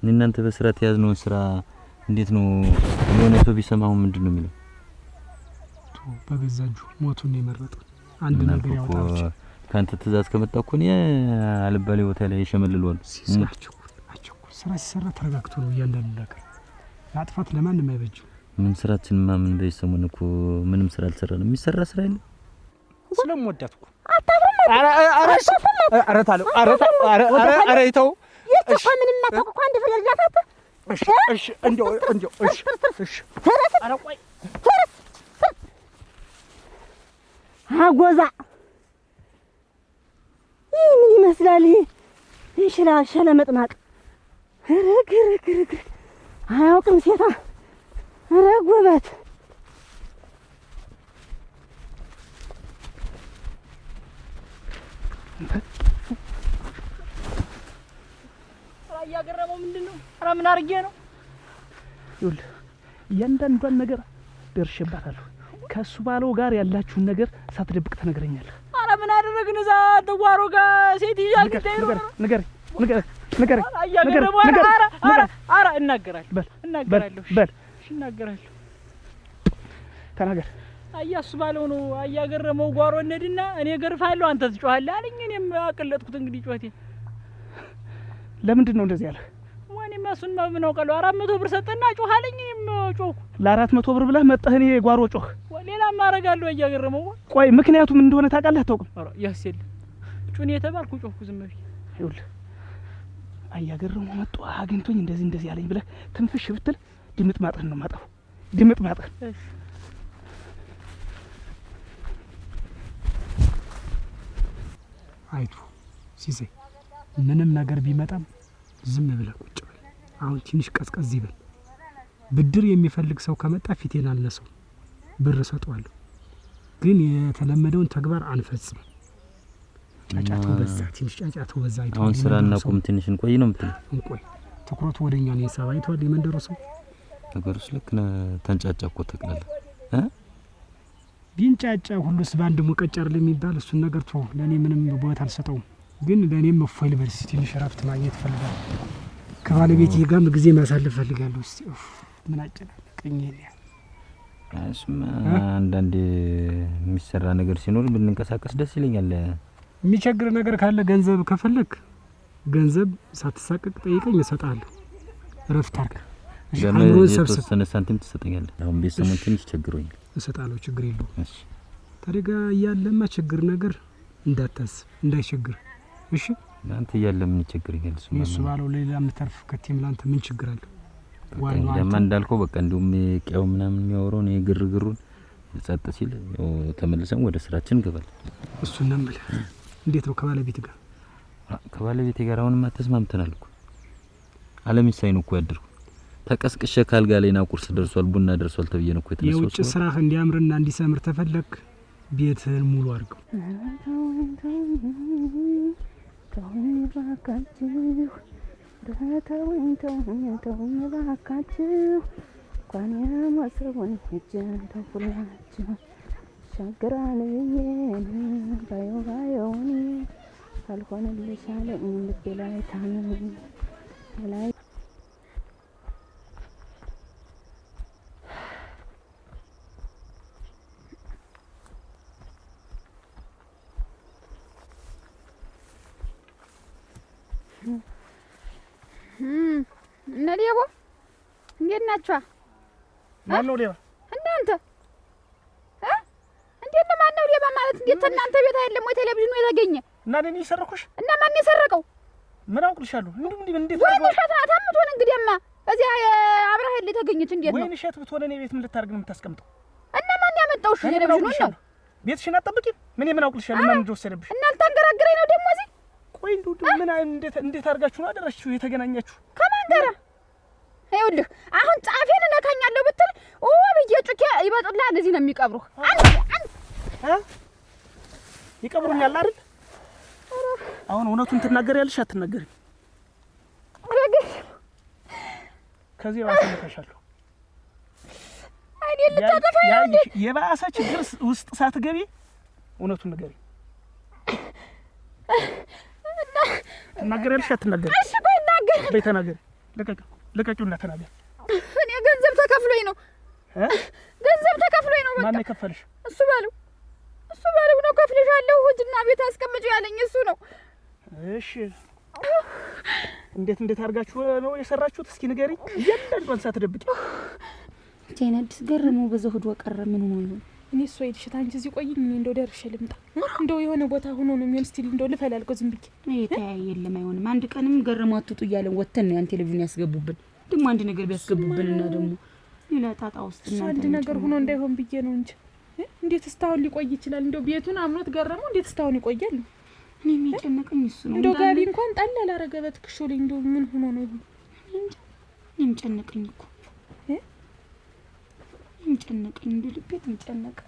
እናንተ በስራት ያዝነውን ስራ እንዴት ነው የሆነ ሰው ቢሰማው ምንድነው የሚለው? በገዛጁ ሞቱን ነው የመረጠው። አንድ ነገር ያወጣው ብቻ ካንተ ትእዛዝ ከመጣ እኮ ነው አልባሌ ቦታ ላይ ይሸመልልዋል። አቸኩል ስራ ሲሰራ ተረጋግቶ ነው እያንዳንዱ ነገር። ማጥፋት ለማንም አይበጅም። ምን ስራችን ማምን በይሰሙን እኮ ምንም ስራ አልሰራንም። የሚሰራ ስራ የለም። ስለምወዳት እኮ ኧረ ይተው እሺ ምንም ማታውቁ እኮ አንድ ፍሬ ልጃታት እሺ እንደው እሺ ኧረ ቆይ አጎዛ ይህ ምን ይመስላል? ይሽላል ሸለመጥማቅ ግር አያውቅም ሴታ ጉበት ያገረመው ምንድነው? ኧረ ምን አርጌ ነው? ይኸውልህ እያንዳንዷን ነገር ደርሼባታለሁ። ከሱ ባለው ጋር ያላችሁን ነገር ሳትደብቅ ተነግረኛለህ። ኧረ ምን አደረግን? እዛ ተጓሮ ጋር ሴት ይያል ንገር አያገረመው። ኧረ እናገራለሁ ተናገር። እሱ ባለው ነው። አያገረመው ጓሮ እንሂድና እኔ ገርፋለሁ አንተ ትጮሃለህ አለኝ። እኔም አቀለጥኩት እንግዲህ ጮቴ። ለምንድን ነው እንደዚህ ያለህ? ወኔማ እሱን ምን አውቃለሁ። 400 ብር ሰጠና ጮሃለኝ። እኔም ጮኩ። ለ400 ብር ብለህ መጣህ እኔ ጓሮ ጮህ። ሌላ ማረጋለሁ። አያገረመው ቆይ ምክንያቱ ምን እንደሆነ ታውቃለህ? አታውቅም? ኧረ ያስል ጩኔ የተባልኩ ጮኩ ዝም ብዬ። ይኸውልህ አያገረመው መጣ አግኝቶኝ እንደዚህ ያለኝ ብለህ ትንፍሽ ብትል ድምጥ ማጥህን ነው ማጠፋው። ድምጥ ማጥህን አይቱ ሲዘይ ምንም ነገር ቢመጣም ዝም ብለህ ቁጭ በል። አሁን ትንሽ ቀዝቀዝ ይበል። ብድር የሚፈልግ ሰው ከመጣ ፊቴን አልነሳው ብር ሰጠዋለሁ። ግን የተለመደውን ተግባር አንፈጽም። ጫጫቱ በዛ፣ ትንሽ ጫጫቱ በዛ። አሁን ስራ እናቁም ትንሽ እንቆይ ነው የምትለው? እንቆይ። ትኩረቱ ወደኛ ነው የሳባ አይቷል። የመንደሩ ሰው ነገሩስ ልክ ነው። ተንጫጫ እኮ ተቅላለ ቢንጫጫ ሁሉስ በአንድ ሙቀጫር ለሚባል እሱን ነገር ተው። ለኔ ምንም ቦታ አልሰጠውም። ግን ለኔም እፎይ ልበል እስቲ፣ ትንሽ እረፍት ማግኘት ፈልጋለሁ። ከባለቤቴ ጋርም ጊዜ ማሳለፍ ፈልጋለሁ። እስቲ ምን አጨናነቀኝ ይሄን ያህል። እሱማ አንዳንዴ የሚሰራ ነገር ሲኖር ብንንቀሳቀስ ደስ ይለኛል። የሚቸግር ነገር ካለ ገንዘብ ከፈለክ ገንዘብ ሳትሳቀቅ ጠይቀኝ እሰጥሃለሁ። እረፍት አድርግ። አምሮን ሰብስብ። የተወሰነ ሳንቲም ትሰጠኛለህ? አሁን ቤተሰቡን ትንሽ ቸግሮኛል። እሰጣለሁ፣ ችግር የለውም። እሺ ታዲያ እያለማ ችግር ነገር እንዳታስብ፣ እንዳይቸግር። እሺ አንተ እያለ ምን ይቸግረኛል? እሱ ባለው ሌላ የምተርፍ ከቲም ላንተ ምን ችግር አለ? ዋናው አንተ እንዳልከው በቃ እንደውም ቄው ምናምን የሚያወራው ነው ግርግሩን ጸጥ ሲል ተመልሰን ወደ ስራችን እንገባለን። እሱን ነው የምልህ። እንዴት ነው ከባለቤት ጋር? ከባለቤቴ ጋር አሁንማ ተስማምተናል እኮ። አለሚሳይ ነው እኮ ያደርኩ። ተቀስቅሼ ካልጋ ላይና ቁርስ ደርሷል ቡና ደርሷል ተብዬ ነው እኮ የተነሳው። የውጭ ስራህ እንዲያምርና እንዲሰምር ተፈለክ ቤትህን ሙሉ አድርገው። እነ ሌቦ እንዴት ናችሁ? ማን ነው ሌባ? እናንተ እንዴት ነው? ማን ነው ሌባ ማለት? እንዴት እናንተ ቤት አይደለም ወይ ቴሌቪዥኑ የተገኘ? እና እኔ የሰረኩሽ? እና ማን የሰረቀው? ምን አውቅልሻለሁ? እንዴት ወይ እሸት አታምቶን እንግዲያማ በዚያ አብራህ ላይ ተገኘች። እንዴት ነው? ወይ እሸት ብትሆን እኔ ቤት ምን ልታርግ ነው የምታስቀምጠው? እና ማን ያመጣው? ቴሌቪዥኑ ነው ቤትሽን አትጠብቂም? ምን አውቅልሻለሁ? ማን እንደወሰደብሽ? እና ልታንገራግረኝ ነው ደግሞ እዚህ? ቆይ ምን እንዴት አድርጋችሁ ነው አደረችሁ የተገናኛችሁ? ከማን ጋር? ይኸውልህ አሁን ጻፌን እነካኛለሁ ብትል ብዬ ጩኬ ይበጡልሃል። እዚህ ነው የሚቀብሩህ። ይቀብሩኛል አይደል? አሁን እውነቱን ትናገሪያለሽ አትናገሪም? ከዚህ ባሰለከሻለሁ። አይደል ልታጠፋኝ? የባሰ ችግር ውስጥ ሳትገቢ እውነቱን ንገሪ። ትናገሪያለሽ አትናገሪም? እሺ ቆይ እናገር። በይ ተናገሪ። ልቀቂውና ተናገሪ። እኔ ገንዘብ ተከፍሎኝ ነው። ገንዘብ ተከፍሎኝ ነው። በቃ ማን የከፈልሽ? እሱ ባለው ነው። ከፍልሻለሁ ሂጂና ቤት አስቀምጪው ያለኝ እሱ ነው። እሺ እንዴት አድርጋችሁ ነው የሰራችሁት? እስኪ ንገሪኝ እያንዳንዷን ሳትደብቂ። ቴነድስ ገረመው በዛው ሂዶ ቀረ። ምን ሆኖ ነው? እኔ እሱ አይልሽ ታንቺ እዚህ ቆይኝ። እኔ እንደው ደርሼ ልምጣ። እንደው የሆነ ቦታ ሆኖ ነው የሚሆን። እስቲ እንደው ልፈላልከው ዝም ብዬ። የለም አይሆንም። አንድ ቀንም ገረመው አትጡ እያለን ወተን ነው ያን ቴሌቪዥን ያስገቡብን። ደግሞ አንድ ነገር ቢያስገቡብንና ደግሞ ሌላ ጣጣ ውስጥ እና አንድ ነገር ሆኖ እንዳይሆን ብዬ ነው እንጂ እንዴት እስካሁን ሊቆይ ይችላል? እንደው ቤቱን አምኖት ገረመው እንዴት እስካሁን ይቆያል? እኔ የሚጨነቀኝ እሱ ነው። እንደው ጋቢ እንኳን ጣል አላረገ በትክሾ ላይ እንደው ምን ሆኖ ነው ይሁን? እኔም ጨነቀኝ እኮ እኔም ጨነቀኝ። እንደው ልቤ ተጨነቀ።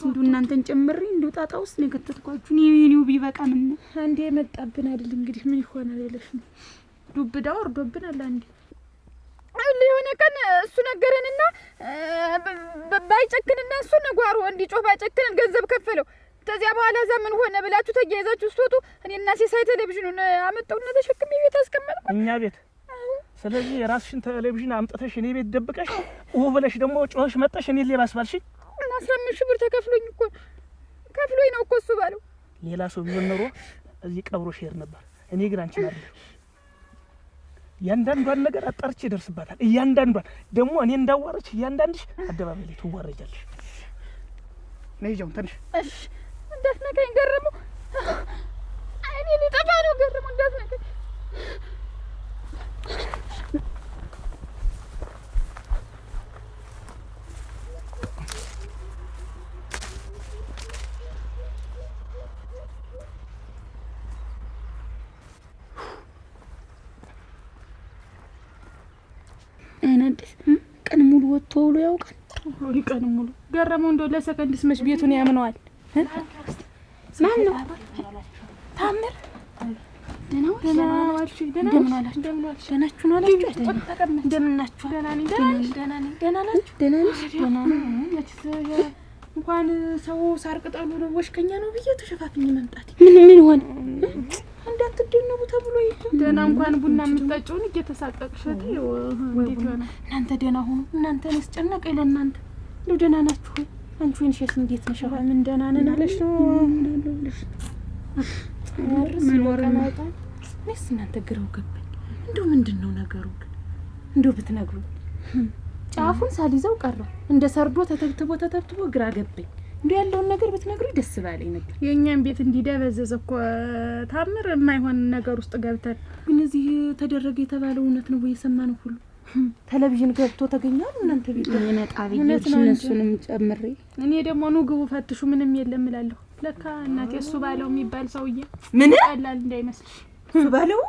እንደው እናንተን ጨምሬ እንደው ጣጣ ውስጥ ነው የከተትኳችሁ። እኔው ቢበቃ ምን አንዴ መጣብን አይደል? እንግዲህ ምን ይሆናል ያለሽ ነው። ዱብዳ ወርዶብናል አንዴ። የሆነ ቀን እሱ ነገረንና ባይጨክንና እሱ ነጓሩ እንዲጮህ ባይጨክንን ገንዘብ ከፈለው። ከዚያ በኋላ እዛ ምን ሆነ ብላችሁ ተያይዛችሁ ስትወጡ እኔና ሲሳይ ቴሌቪዥኑን አመጣውና ተሸክሜ ቤት አስቀመጥኩ። እኛ ቤት። ስለዚህ የራስሽን ቴሌቪዥን አምጥተሽ እኔ ቤት ደብቀሽ ብለሽ ደግሞ ጮህሽ መጣሽ እኔ ሌባ አስባልሽኝ። እና 15 ሺህ ብር ተከፍሎኝ ነው እኮ እሱ ባለው። ሌላ ሰው ቢሆን ኖሮ እዚህ ቀብሮሽ ይሄድ ነበር። እኔ ግን አንቺን አይደል እያንዳንዷን ነገር አጣርቼ ይደርስባታል። እያንዳንዷን ደግሞ እኔ እንዳዋረች እያንዳንድሽ አደባባይ ላይ ትዋረጃለሽ። ነይ ጃው ተነሽ። እሺ እንዳትነካኝ ገረመው። አይኔ ሊጠፋ ነው ገረመው። እንዳትነካኝ አይናድስ ወጥቶ ውሎ ያውቃል። ይቀን ሙሉ ገረመው እንደው ለሰከንድስ መች ቤቱን ያምነዋል። ማን ነው ታምር? ደህና ዋላችሁ? ደህና ናችሁ? እንኳን ሰው ሳር ቅጠሉ ነው ወሽከኛ ነው ብዬ ተሸፋፍኝ መምጣት ምን ሆነ? እንዳትደነቡ ተብሎ ይሄ ደህና እንኳን ቡና የምትጠጪውን እየተሳቀቅሽ እንዴት ሆነ? እናንተ ደህና ሁኑ። እናንተን ያስጨነቀኝ ለእናንተ እንደው ደህና ናችሁ ወይ? አንቺ ወንሽስ እንዴት ነሽ? ምን ደህና ነን አለሽ ነው ምን ወረናታ ነስ እናንተ ግረው ገባኝ። እንደው ምንድነው ነገሩ ግን እንደው ብትነግሩኝ። ጫፉን ሳልይዘው ቀረው እንደ ሰርዶ ተተብትቦ ግራ ገባኝ። እንደው ያለውን ነገር ብትነግሩኝ ደስ ባለኝ ነበር። የኛን ቤት እንዲደበዘዘ እኮ ታምር የማይሆን ነገር ውስጥ ገብተን ግን እዚህ ተደረገ የተባለው እውነት ነው ወይ? የሰማነው ሁሉ ቴሌቪዥን ገብቶ ተገኛሉ እናንተ ቤት ነጣብዬ እነሱንም ጨምሬ እኔ ደግሞ ነው ግቡ ፈትሹ ምንም የለም እላለሁ። ለካ እናቴ እሱ ባለው የሚባል ሰውዬ ምን ቀላል እንዳይመስልሽ እሱ ባለው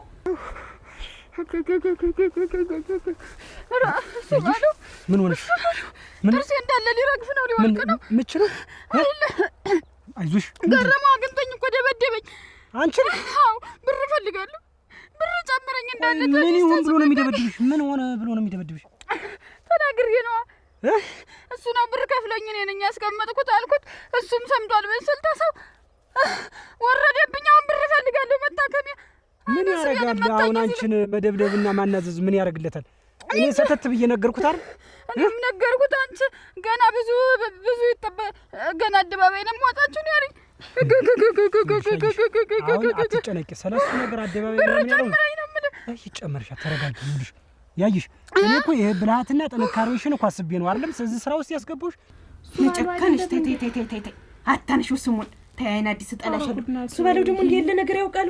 ምን ሆነሽ? ምን ጥርሴ እንዳለ ሊረግፍ ነው ሊወልቅ ነው። ምች ነው? አይዞሽ ገረመው አግኝቶኝ እኮ ደበደበኝ። አንቺ? አዎ ብር እፈልጋለሁ ብር ጨምረኝ እንዳለ ምን ይሁን ብሎ ነው የሚደበድብሽ? ምን ሆነ ብሎ ነው የሚደበድብሽ? ተናግሬ ነው እሱ ነው ብር ከፍሎኝ እኔ ነኝ ያስቀመጥኩት አልኩት። እሱም ሰምቷል መሰል ተሰው ወረደብኝ። አሁን ብር እፈልጋለሁ መታከሚያ። ምን ያረጋል አሁን አንቺን መደብደብና ማናዘዝ ምን ያረግለታል? እኔ ሰተት ብዬ ነገርኩት አይደል? እኔም ነገርኩት። አንቺ ገና ብዙ ገና አደባባይ ነው የምወጣችሁ ነው ያለኝ። አሁን አትጨነቂ ስለሱ ነገር አደባባይ ነው ያለው። ይጨመርሻ ተረጋጊ ይልሽ ያይሽ እኔ እኮ ይሄ ብልሃትና ጥንካሬሽን እኮ አስቤ ነው አይደለም ስለዚህ ስራ ውስጥ ያስገቡሽ። መጨከንሽ ተይ አታንሽው ስሙን ተያይና አዲስ ጠላሽሉ እሱ ባለው ደግሞ እንደ ያለ ነገር ያውቃሉ።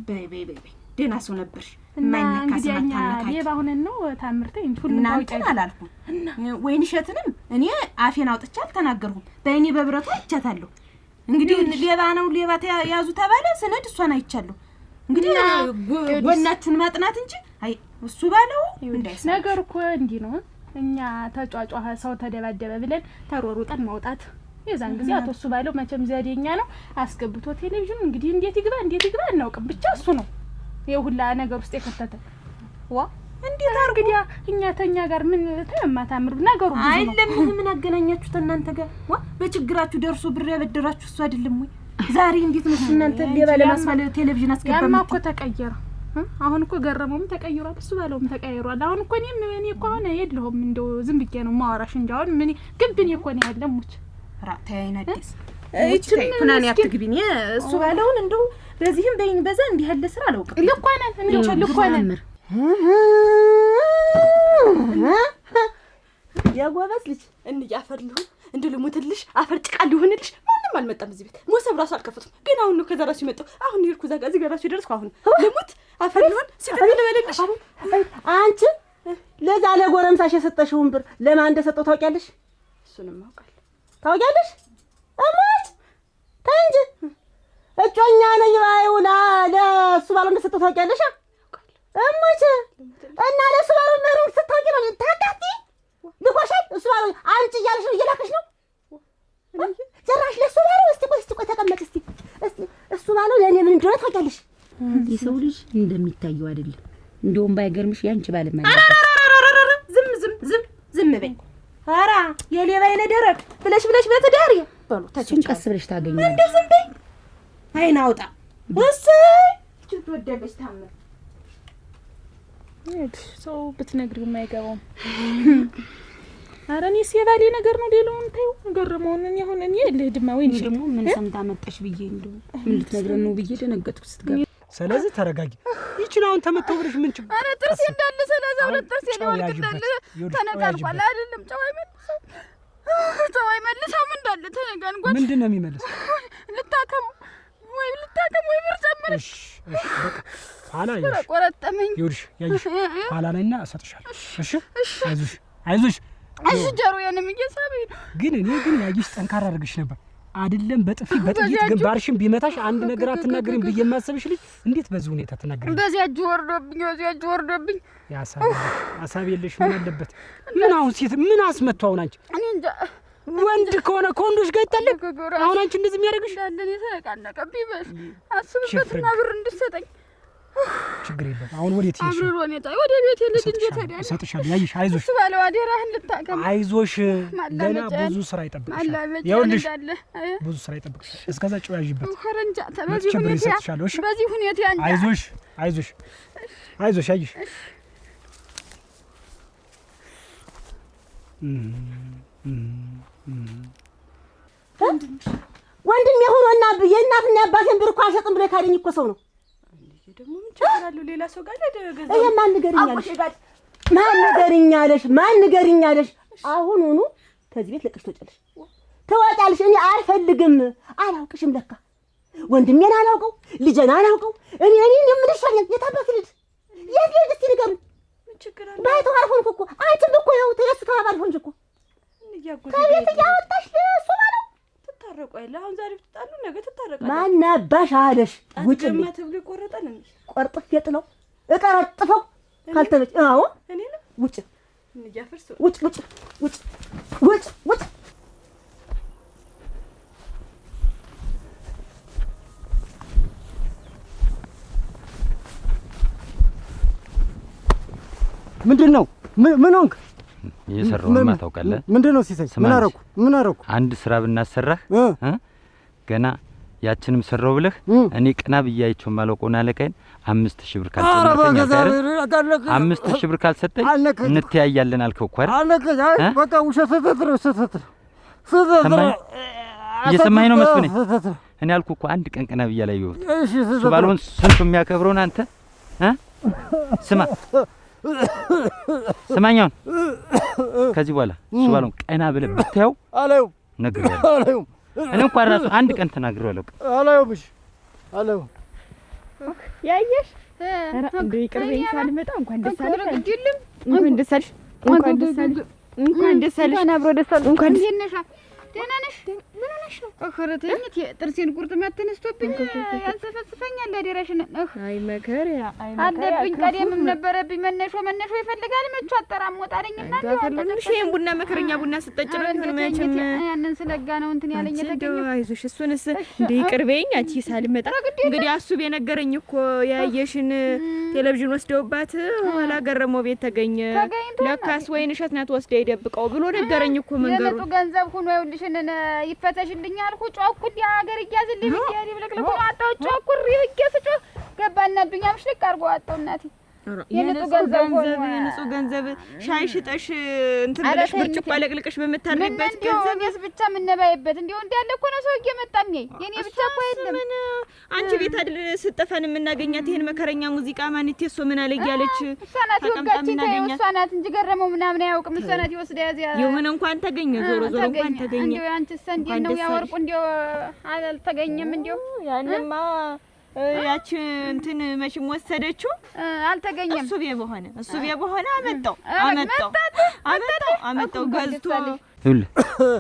በይ ደህና ሰው ነበርሽ ማይነካ ሰማታናካ የባሁነን ነው ታምርተኝ ሁሉም ታውቂያለሽ አላልኩም። ወይን እሸትንም እኔ አፌን አውጥቻ አልተናገርኩም። በእኔ በብረቱ አይቻታለሁ። እንግዲህ ሌባ ነው ሌባ ያዙ ተባለ ሰነድ እሷን አይቻለሁ። እንግዲህ ጎናችሁን ማጥናት እንጂ አይ እሱ ባለው እንዳይሰማ ነገር እኮ እንዲህ ነው። እኛ ተጫጫኸ ሰው ተደባደበ ብለን ተሮሩጠን ማውጣት የዛን ጊዜ አቶ እሱ ባለው መቼም ዘዴኛ ነው አስገብቶ ቴሌቪዥን እንግዲህ እንዴት ይግባ እናውቅም። ብቻ እሱ ነው የሁላ ነገር ውስጥ የከተተ ዋ እንዴት አርግዲያ እኛ ተኛ ጋር ምን ተማታምሩ ነገሩ ብዙ ነው አይደለም። ምን አገናኛችሁ እናንተ ጋር ዋ በችግራችሁ ደርሶ ብር ያበደራችሁ እሱ አይደለም ወይ? ዛሬ እንዴት ነው እናንተ ሌባ ለማስማል ቴሌቪዥን አስገባም? ያማ እኮ ተቀየረ። አሁን እኮ ገረመውም ተቀይሯል እሱ ባለውም ተቀይሯል። አሁን እኮ እኔ እኮ አሁን የለሁም እንደው ዝም ብዬ ነው ማወራሽ እንጂ አሁን ምን ግብኝ እኮ ነው ያለሙች ራታይና ደስ እቺ ቱናን ያትግቢኝ እሱ ባለውን እንደው በዚህም በይን በዛ እንዲህ ያለ ስራ አላውቅም። ልኳናን እንደው ልኳናን ያጓባስ ልጅ እንያፈርልሁ እንደ ልሙትልሽ አፈር ጭቃ ሊሆንልሽ ማንም አልመጣም እዚህ ቤት ሞሰብ ራሱ አልከፈቱም። ግን አሁን ነው ከዛ ራሱ ይመጣው አሁን ይርኩ ዛጋ እዚህ ጋር ራሱ ይደርስኩ አሁን ልሙት አፈር ሊሆን ሲተል ለበለልሽ አንቺ ለዛ ለጎረምሳሽ የሰጠሽውን ብር ለማን እንደሰጠው ታውቂያለሽ? እሱንም አውቃለሁ። ታውቂያለሽ? እማት ታንጂ እጮኛ ነኝ ባይውላ ለሱ ባለው እንደሰጠው ታውቂያለሽ? እማት እና ለሱ ባለው ነው ስታውቂ ነው ታጣቲ ልቆሻል እሱ ባለው አንቺ እያልሽ ነው እየላክሽ ነው ጀራሽ ለሱ ባለው እስቲ ቆይ ተቀመጥ እስቲ እሱ ባለው ለኔ ምን እንደሆነ ታውቂያለሽ? የሰው ልጅ እንደሚታየው አይደለም። እንደውም ባይገርምሽ ያንቺ ባለ ማለት ዝም በይ። ኧረ የሌባ አይነ ደረቅ ብለሽ በትዳር በሉ ተጨንቀስ ብለሽ ታገኛለሽ። እንደ ዝም በይ አይና አውጣ ወሰይ ትወደለሽ ታመር ሰው ብትነግሪው የማይገባው ኧረ እኔስ የባሌ ነገር ነው። ሌላውን ተይው ገረመውን እኔ አሁን እኔ ልሂድማ ወይኔ ደግሞ ምን ሰምታ መጣሽ ብዬ እንደው ምን ልትነግረን ነው ብዬ ደነገጥኩ ስትገባ። ስለዚህ ተረጋጊ። ይችላል አሁን ተመተው ብለሽ ምን ችግር? ኧረ ጥርሴ እንዳለ ሰላዛው ጥርሴ ሊወልቅ እንዳለ ተነጋግሯል አይደለም? ጨው አይመልሰው ምን እንዳለ ተነጋግሯል። ምንድን ነው የሚመልሰው? ልታከም ወይ ብር ጨምር። እሺ በቃ ኋላ ይኸውልሽ ቆረጠመኝ። ይኸውልሽ ያይሽ ኋላ ላይና እሰጥሻለሁ። እሺ አይዞሽ ጀሮዬንም እየሳበኝ ነው። ግን እኔ ያይሽ ጠንካራ አድርግሽ ነበር። አይደለም በጥፊ በጥይት ግንባርሽን ቢመታሽ አንድ ነገር አትናገሪም ብዬ የማሰብሽ ልጅ እንዴት በዚህ ሁኔታ ትናገሪኝ? በዚያ እጅ ወርዶብኝ ሀሳብ የለሽ ምን አለበት? ምን አሁን ሴት ምን አስመታው? አንቺ እኔ እንጃ ወንድ ከሆነ ከወንዶች ጋር ይጣላል። አሁን አንቺ እንደዚህ የሚያደርግሽ እንዳለ የተነቃነቀብኝ በል አስብበትና ብር እንድትሰጠኝ ችግር የለም። አሁን ወዴት ይሄሽ? አብረን ወደ ቤት ልጅ እንዴት ሄደ? እሰጥሻለሁ። ያይሽ አይዞሽ፣ እሱ ባለው አደራህን ልታከም አይዞሽ። ገና ብዙ ስራ ይጠብቅሻል። ይኸውልሽ ብዙ ስራ ይጠብቅሻል። እስከዛ ጨው ያዥበት። ኸረንጃ በዚህ ሁኔታ አንቺ አይዞሽ ያይሽ ወንድም የሆነና የእናትና የአባቴን ብር እኮ አልሰጥም ብሎ ካደኝ እኮ ሰው ነው። ደግሞ ምን ችግር አለው? ሌላ ሰው ጋር ለደረገ ይሄ ማን ንገሪኛለሽ? አሁኑኑ ከዚህ ቤት ለቀሽ ትወጫለሽ። እኔ አልፈልግም። አላውቅሽም። ለካ ወንድሜን አላውቀው፣ ልጄን አላውቀው። እኔ ምን ይሻለኛል? የታባክ ልጅ የት ልጅ እስቲ ንገሩኝ። ምን ችግር አለው? ባይተው አልሆንኩ እኮ አንቺም እኮ ነው ተየሱ ተባባል ሆንሽ እኮ ከቤት እያወጣሽ እሱ ማለት ትታረቁ አይደል? አሁን ዛሬ ትጣሉ ነገ ትታረቃለች። ማን አባሽ አለሽ? ውጭ ተብሎ ይቆረጣል እንዴ? ቆርጥፍ የጥለው እቀረጥፈው ካልተመች አዎ እኔ ነው ውጭ እንጃፈርሱ ውጭ ምንድን ነው? ምን ሆንክ? እየሰራሁማ ታውቃለህ። ምንድን ነው ሲሳይ? ምን አረኩ? አንድ ስራ ብናሰራህ ገና ያችንም ሰራው ብለህ እኔ ቅና ብያይቸው ማለቆና አለቀን 5000 ብር ካልሰጠኝ 5000 ብር ካልሰጠኝ እንተያያለን አልከው እኮ አይደል? በቃ ውሸት እየሰማኸኝ ነው መስፍኔ? እኔ አልኩህ እኮ አንድ ቀን ቅና ብያ ላይ ይወጥ እሱ ባልሆን ስንቱ የሚያከብረውን አንተ ስማኛውን ከዚህ በኋላ እሱ ባልሆን ቀና ብለህ ብታየው አላየው ነግሬሃለሁ። እኔ እንኳን ራሱ አንድ ቀን ተናግሬዋለሁ። አላየውብሽ አላየው ያየሽ እንደ ይቅርበኝ ሳልመጣ እንኳን ደስ አለሽ። እንኳን ደስ አለሽ። እንኳን ደስ አለሽ። እንኳን ደህና ነሽ? ምን ሆነሽ ነው? እኸረተኝ ጥርሴን ቁርጥማት ተነስቶብኝ ያንሰፈስፈኛል። አደራሽን አይ መከሪያ አለብኝ። ቀደምም ነበረብኝ። መነሾ ይፈልጋል። መቹ አጠራሞጣለኝና ሼም ቡና መከረኛ ቡና ስጠጭ ነው ይሁን መቼም ያንን ስለጋ ነው እንትን ያለኝ የተገኘው። አይዞሽ እሱንስ እንደ ይቅርበኝ አንቺ ሳልመጣ እንግዲህ አሱብ የነገረኝ እኮ ያየሽን ቴሌቪዥን ወስደውባት ኋላ ገረመው ቤት ተገኘ። ለካስ ወይን እሸት ናት ወስደ ይደብቀው ብሎ ነገረኝ እኮ መንገሩ የመጡ ገንዘብ ሁኖ ይኸውልሽን ይፈተሽልኝ አልኩ። ጮኩ ሀገር እያዝልኝ ብዬ ብለክለኩ አጣው ጮኩ ይገስጮ ገባና ዱኛምሽ ልክ አርጎ አጣው እናቴ የንጹህ ገንዘብ ሻይ ሽጠሽ እንትን ብለሽ ብርጭቆ አለቅልቀሽ በመታረበት ገንዘብ ያስ ብቻ ምን ነባይበት እንዴው እንዳለ እኮ ነው ሰው እየመጣም የኔ ብቻ እኮ አይደለም። ምን አንቺ ቤት አይደል ስጠፋን የምናገኛት ይሄን መከረኛ ሙዚቃ ማንት የሶ ምን አለ ያለች ሰናት ይወጋችን ታየው ሰናት እንጂ ገረመው ምናምን አያውቅም። ሰናት ይወስደ ያዚያ የሆነ እንኳን ተገኘ ዞሮ እንኳን ተገኘ። እንዴው አንቺ ሰንዴ ነው ያወርቁ እንዴው አልተገኘም። እንዴው ያንማ ያቺ እንትን መቼም ወሰደችው አልተገኘም። እሱ በሆነ አመጣው ገዝቶ ይኸውልህ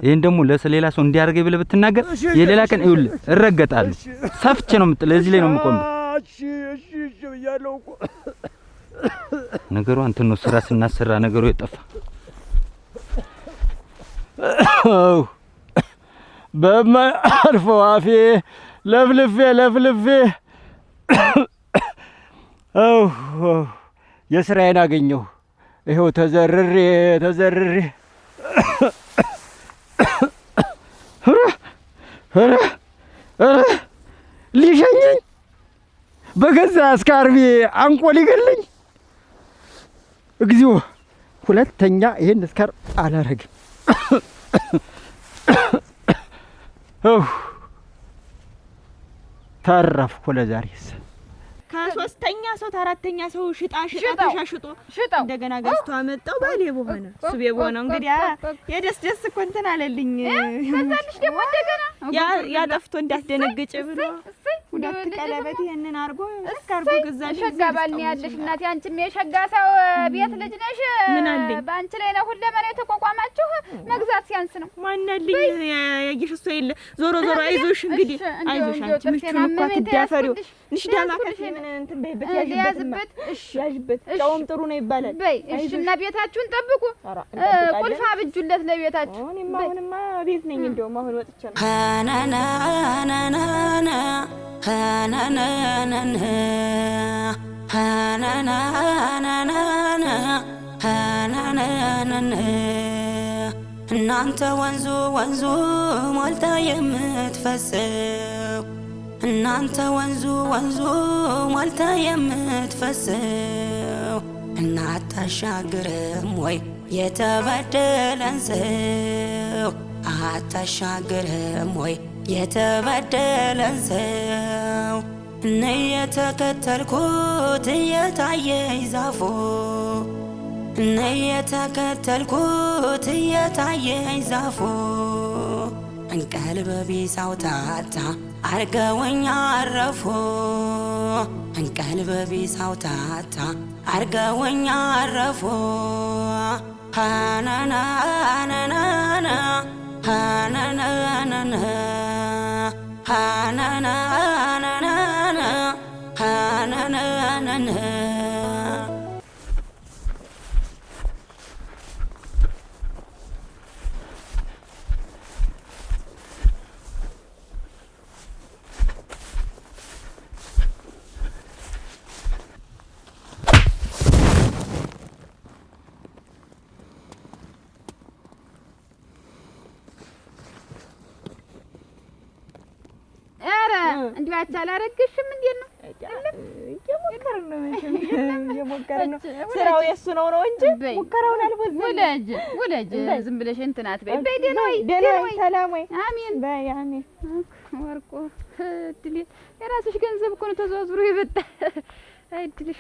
ይሄን ደግሞ ለሌላ ሰው እንዲያርገኝ ብለህ ብትናገር የሌላ ቀን ይኸውልህ እረገጣለሁ። ሰፍቼ ነው የምጥለው። እዚህ ላይ ነው የምቆመው። እሺ ብያለሁ እኮ ነገሩ አንተ ነው ስራ ስናሰራ ነገሩ የጠፋ በማያልፈው አፌ ለፍልፌ የስራዬን አገኘሁ። ይኸው ተዘርሬ ሊሸኘኝ በገዛ አስካርቤ አንቆ ሊገለኝ። እግዚኦ ሁለተኛ ይሄን እስካር አላረግም። ተረፍኩ ለዛሬስ። ከሶስተኛ ሰው ተአራተኛ ሰው ሽጣ ተሻሽጦ እንደገና ገዝቶ አመጣው ባሌ በሆነ እሱ በሆነ እንግዲህ የደስ እኮ እንትን አለልኝ። ከዛልሽ ደግሞ እንደገና ያ ጠፍቶ እንዳትደነግጭ ብሎ ሁለት ቀለበት ይሄንን አርጎ ገዛልኝ። ሸጋ ባል ነው ያለሽ እናቴ። አንቺም የሸጋ ሰው ቤት ልጅ ነሽ። ምን አለኝ በአንቺ ላይ ነው ሁለመና የተቋቋማችሁ። መግዛት ሲያንስ ነው። ማን አለኝ ያየሽ እሱ የለ። ዞሮ ዞሮ አይዞሽ እንግዲህ አይዞሽ። አንቺ ምቹን እኮ አትዳፈሪው። እሺ ዳማከሴ ምን እንትን በይበት ያዥበት። እሺ ያዥበት። ጫውም ጥሩ ነው ይባላል። በይ እሺ። እና ቤታችሁን ጠብቁ። ቁልፍ አብጁለት ለቤታችሁ። እኔማ አሁንማ ቤት ነኝ። እንደውም አሁን ወጥቼ ነው። ሃናናናናና ሃናናናና ሃናናናናና ሃናናናና እናንተ ወንዙ ወንዙ ሞልታ የምትፈሰው እናንተ ወንዙ ወንዙ ሞልታ የምትፈሰው እናታሻግርም ወይ የተበደለን ሰው አታሻግርም ወይ የተበደለን ሰው እኔ የተከተልኩት እየታየኝ ዛፎ እኔ የተከተልኩት እየታየኝ ዛፎ እንቀልብ ቢሳውታታ አርገውኛ አረፎ እንቀልብ ቢሳውታታ አርገውኛ አረፎ ሃናናናናና ሃናናናና ሃናናናናና ሃናናናና እንዲሁ አላረግሽም? እንዴት ነው? እየሞከርን ነው። ስራው የእሱ ነው እንጂ ሙከራውን አልቦዘንም። ውለጅ ዝም ብለሽ እንትን አትበይ። በይ ደህና ወይ ሰላም ወይ። አሜን በይ አሜን። ወርቁ እድሌ የራስሽ ገንዘብ እኮ ነው ተዘዋዝሮ ይበጣ። አይ እድልሽ